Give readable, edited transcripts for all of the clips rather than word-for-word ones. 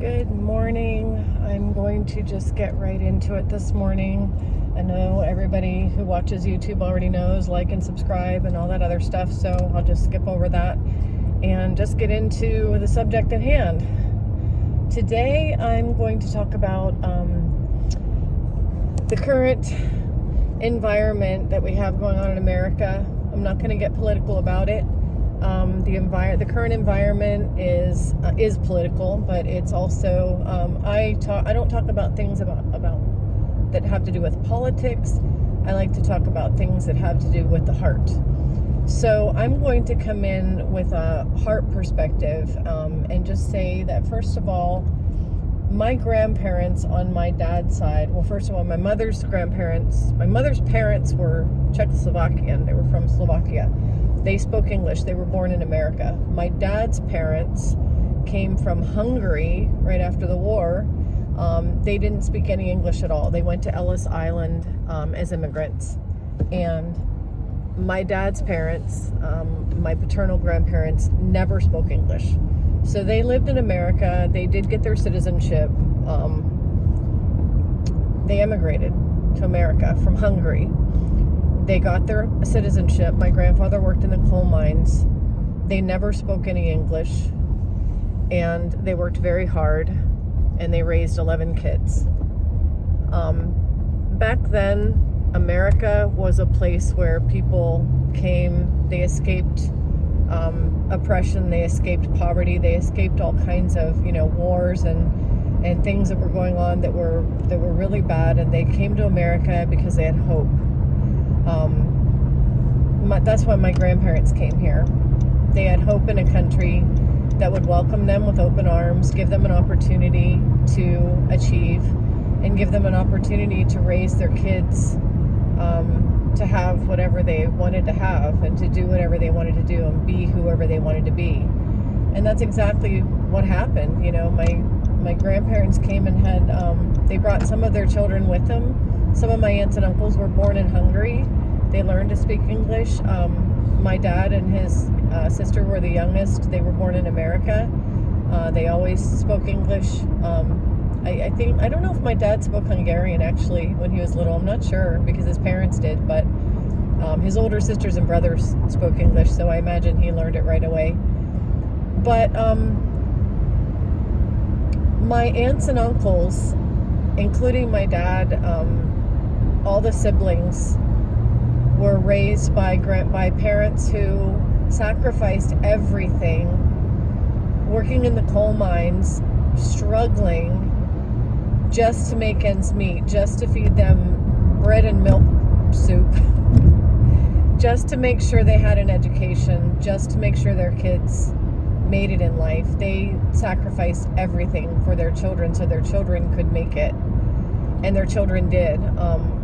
Good morning. I'm going to just get right into it this morning. I know everybody who watches YouTube already knows like and subscribe and all that other stuff, so I'll just skip over that and just get into the subject at hand. Today I'm going to talk about the current environment that we have going on in America. I'm not going to get political about it. The current environment is political, but it's also I don't talk about things about that have to do with politics. I like to talk about things that have to do with the heart. So I'm going to come in with a heart perspective and just say that, first of all, my grandparents on my dad's side, well, first of all, my mother's parents were Czechoslovakian. They were from Slovakia. They spoke English. They were born in America. My dad's parents came from Hungary right after the war. They didn't speak any English at all. They went to Ellis Island as immigrants. And my dad's parents, my paternal grandparents, never spoke English. So they lived in America. They did get their citizenship. They immigrated to America from Hungary. They got their citizenship. My grandfather worked in the coal mines. They never spoke any English. And they worked very hard. And they raised 11 kids. Back then, America was a place where people came, they escaped oppression, they escaped poverty, they escaped all kinds of, wars and things that were going on that were really bad, and they came to America because they had hope. That's why my grandparents came here. They had hope in a country that would welcome them with open arms, give them an opportunity to achieve, and give them an opportunity to raise their kids to have whatever they wanted to have and to do whatever they wanted to do and be whoever they wanted to be. And that's exactly what happened. My grandparents came and had, they brought some of their children with them. Some of my aunts and uncles were born in Hungary. They learned to speak English. My dad and his sister were the youngest. They were born in America. They always spoke English. I don't know if my dad spoke Hungarian actually when he was little. I'm not sure because his parents did, but his older sisters and brothers spoke English, so I imagine he learned it right away. But my aunts and uncles, including my dad, all the siblings were raised by parents who sacrificed everything, working in the coal mines, struggling just to make ends meet, just to feed them bread and milk soup, just to make sure they had an education, just to make sure their kids made it in life. They sacrificed everything for their children so their children could make it, and their children did.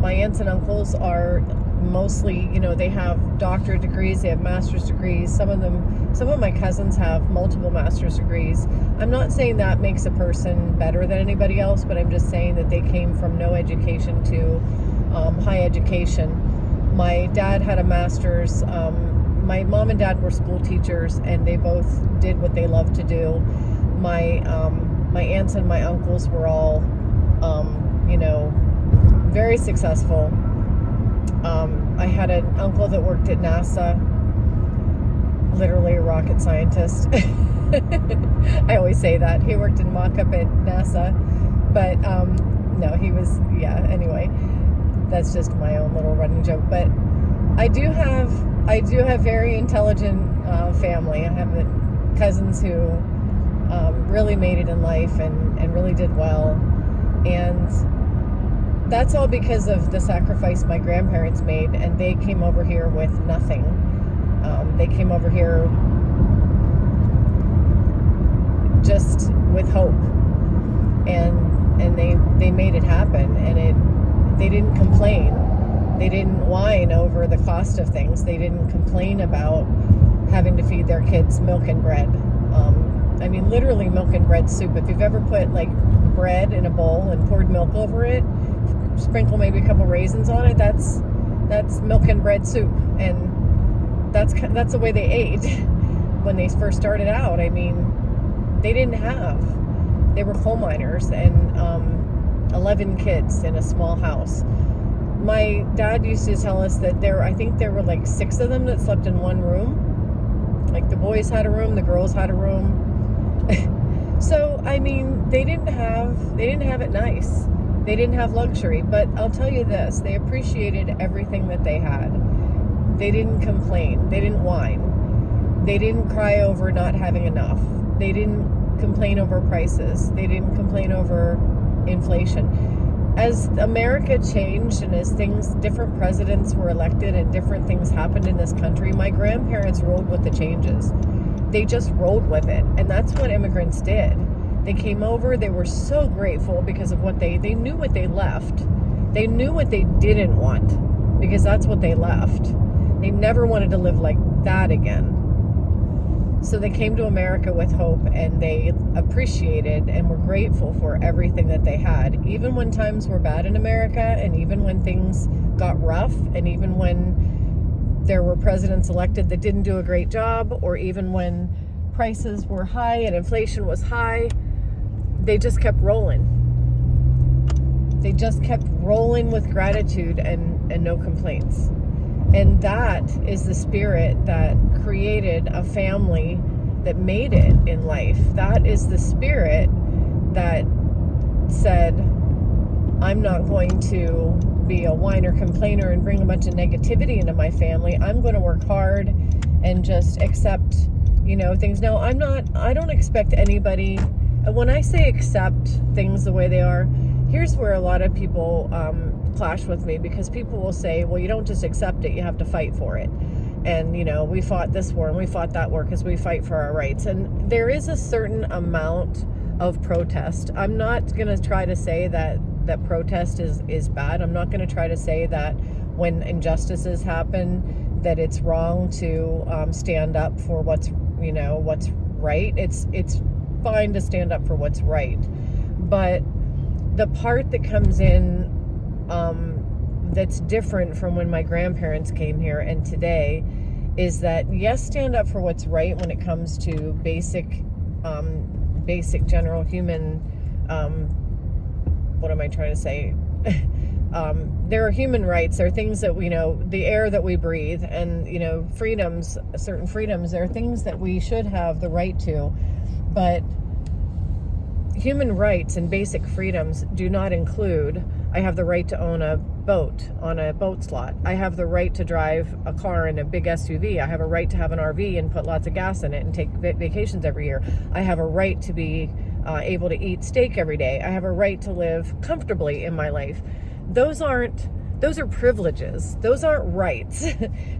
My aunts and uncles are mostly, they have doctorate degrees, they have master's degrees. Some of my cousins have multiple master's degrees. I'm not saying that makes a person better than anybody else, but I'm just saying that they came from no education to high education. My dad had a master's. My mom and dad were school teachers, and they both did what they loved to do. My aunts and my uncles were all, very successful. I had an uncle that worked at NASA, literally a rocket scientist. I always say that. He worked in mock-up at NASA, but no, he was, anyway, that's just my own little running joke. But I do have very intelligent family. I have cousins who really made it in life and really did well. And that's all because of the sacrifice my grandparents made, and they came over here with nothing. They came over here just with hope, and they made it happen, and they didn't complain. They didn't whine over the cost of things. They didn't complain about having to feed their kids milk and bread. Literally milk and bread soup. If you've ever put bread in a bowl and poured milk over it, sprinkle maybe a couple raisins on it, that's milk and bread soup. And that's the way they ate when they first started out. They didn't have They were coal miners, and 11 kids in a small house. My dad used to tell us that I think there were like 6 of them that slept in one room. Like the boys had a room, the girls had a room. So, I mean, they didn't have it nice. They didn't have luxury, but I'll tell you this, they appreciated everything that they had. They didn't complain. They didn't whine. They didn't cry over not having enough. They didn't complain over prices. They didn't complain over inflation. As America changed and as different presidents were elected and different things happened in this country, my grandparents rolled with the changes. They just rolled with it. And that's what immigrants did. They came over, they were so grateful because of what they knew what they left. They knew what they didn't want because that's what they left. They never wanted to live like that again. So they came to America with hope, and they appreciated and were grateful for everything that they had. Even when times were bad in America, and even when things got rough, and even when there were presidents elected that didn't do a great job, or even when prices were high and inflation was high, they just kept rolling. They just kept rolling with gratitude and no complaints. And that is the spirit that created a family that made it in life. That is the spirit that said, I'm not going to be a whiner, complainer, and bring a bunch of negativity into my family. I'm going to work hard and just accept, things. Now, I don't expect anybody. When I say accept things the way they are, here's where a lot of people clash with me, because people will say, well, you don't just accept it, you have to fight for it. And, we fought this war and we fought that war because we fight for our rights. And there is a certain amount of protest. I'm not going to try to say that protest is bad. I'm not going to try to say that when injustices happen that it's wrong to stand up for what's right. It's fine to stand up for what's right. But the part that comes in that's different from when my grandparents came here and today is that, yes, stand up for what's right when it comes to basic general human, what am I trying to say? There are human rights. There are things that the air that we breathe, and freedoms, certain freedoms. There are things that we should have the right to, but human rights and basic freedoms do not include, I have the right to own a boat on a boat slot. I have the right to drive a car in a big SUV. I have a right to have an RV and put lots of gas in it and take vacations every year. I have a right to be able to eat steak every day. I have a right to live comfortably in my life. Those are privileges. Those aren't rights.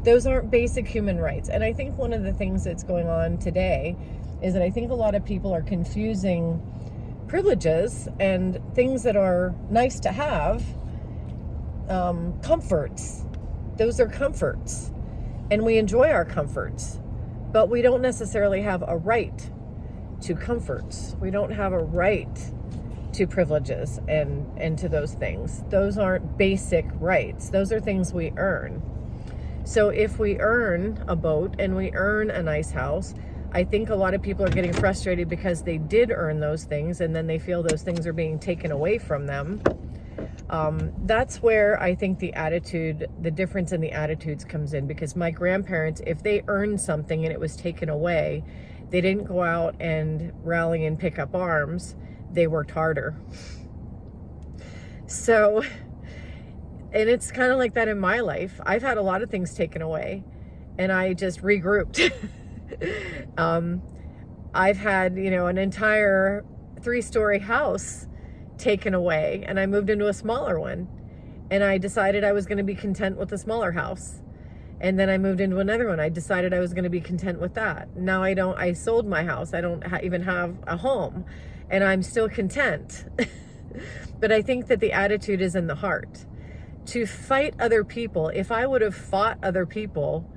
Those aren't basic human rights. And I think one of the things that's going on today is that I think a lot of people are confusing privileges and things that are nice to have, comforts. Those are comforts, and we enjoy our comforts, but we don't necessarily have a right to comforts. We don't have a right to privileges and to those things. Those aren't basic rights. Those are things we earn. So if we earn a boat and we earn a nice house, I think a lot of people are getting frustrated because they did earn those things and then they feel those things are being taken away from them. That's where I think the difference in the attitudes comes in, because my grandparents, if they earned something and it was taken away, they didn't go out and rally and pick up arms. They worked harder. So, and it's kind of like that in my life. I've had a lot of things taken away and I just regrouped. I've had, an entire 3-story house taken away, and I moved into a smaller one, and I decided I was going to be content with the smaller house. And then I moved into another one. I decided I was going to be content with that. Now I sold my house. I don't even have a home, and I'm still content. But I think that the attitude is in the heart. To fight other people, if I would have fought other people,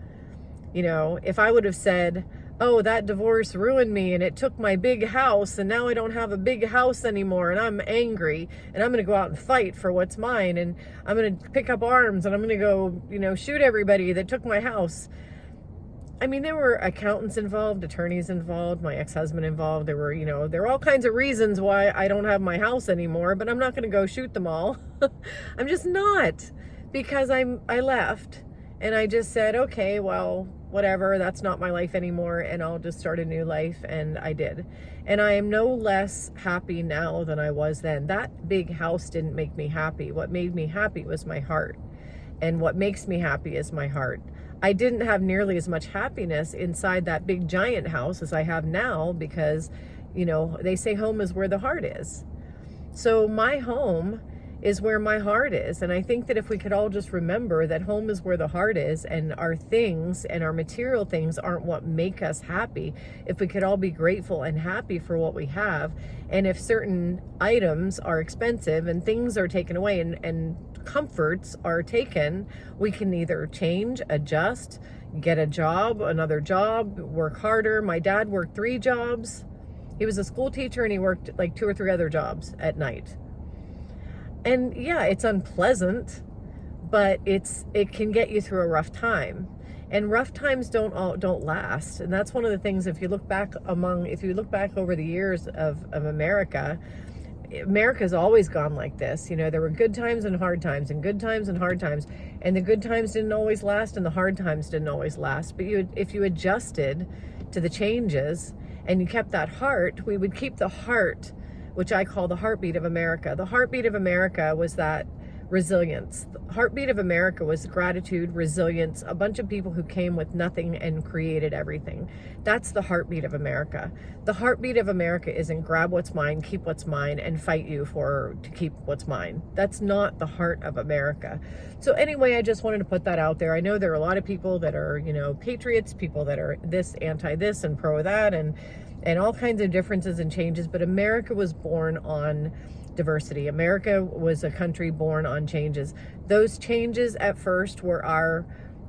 if I would have said, oh, that divorce ruined me and it took my big house and now I don't have a big house anymore and I'm angry and I'm going to go out and fight for what's mine and I'm going to pick up arms and I'm going to go, shoot everybody that took my house. I mean, there were accountants involved, attorneys involved, my ex-husband involved. There were, there were all kinds of reasons why I don't have my house anymore, but I'm not going to go shoot them all. I'm just not, because I left and I just said, okay, well, whatever, that's not my life anymore, and I'll just start a new life, and I did. And I am no less happy now than I was then. That big house didn't make me happy. What made me happy was my heart. And what makes me happy is my heart. I didn't have nearly as much happiness inside that big giant house as I have now, because, they say home is where the heart is. So my home is where my heart is. And I think that if we could all just remember that home is where the heart is, and our things and our material things aren't what make us happy, if we could all be grateful and happy for what we have, and if certain items are expensive and things are taken away and comforts are taken, we can either change, adjust, get a job, another job, work harder. My dad worked 3 jobs. He was a school teacher and he worked like 2 or 3 other jobs at night. And yeah, it's unpleasant, but it can get you through a rough time. And rough times don't last. And that's one of the things, if you look back over the years of America's always gone like this. There were good times and hard times, and good times and hard times, and the good times didn't always last and the hard times didn't always last. But if you adjusted to the changes and you kept that heart, we would keep the heart, which I call the heartbeat of America. The heartbeat of America was that resilience. The heartbeat of America was gratitude, resilience, a bunch of people who came with nothing and created everything. That's the heartbeat of America. The heartbeat of America isn't grab what's mine, keep what's mine, and fight you to keep what's mine. That's not the heart of America. So anyway, I just wanted to put that out there. I know there are a lot of people that are, patriots, people that are this, anti this, and pro that, and all kinds of differences and changes, but America was born on diversity. America was a country born on changes. Those changes at first were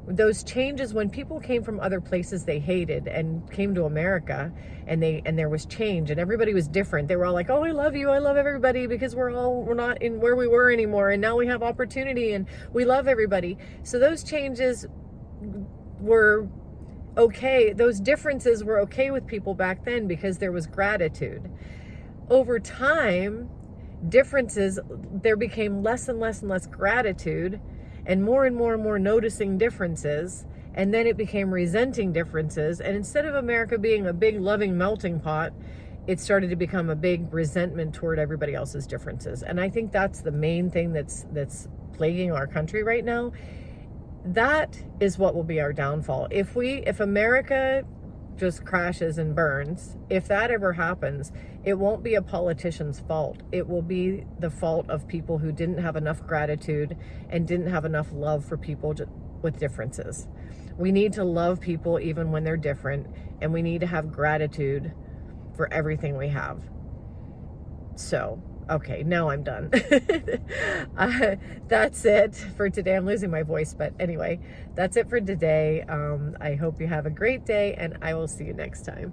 those changes when people came from other places they hated and came to America, and there was change and everybody was different. They were all like, oh, I love you, I love everybody, because we're not in where we were anymore, and now we have opportunity and we love everybody. So those changes were okay. Those differences were okay with people back then because there was gratitude. Over time, there became less and less and less gratitude, and more noticing differences, and then it became resenting differences. And instead of America being a big loving melting pot, it started to become a big resentment toward everybody else's differences. And I think that's the main thing that's plaguing our country right now. That is what will be our downfall. If America just crashes and burns, if that ever happens, it won't be a politician's fault. It will be the fault of people who didn't have enough gratitude and didn't have enough love for people with differences. We need to love people even when they're different, and we need to have gratitude for everything we have. So, okay, now I'm done. That's it for today. I'm losing my voice, but anyway, that's it for today. I hope you have a great day, and I will see you next time.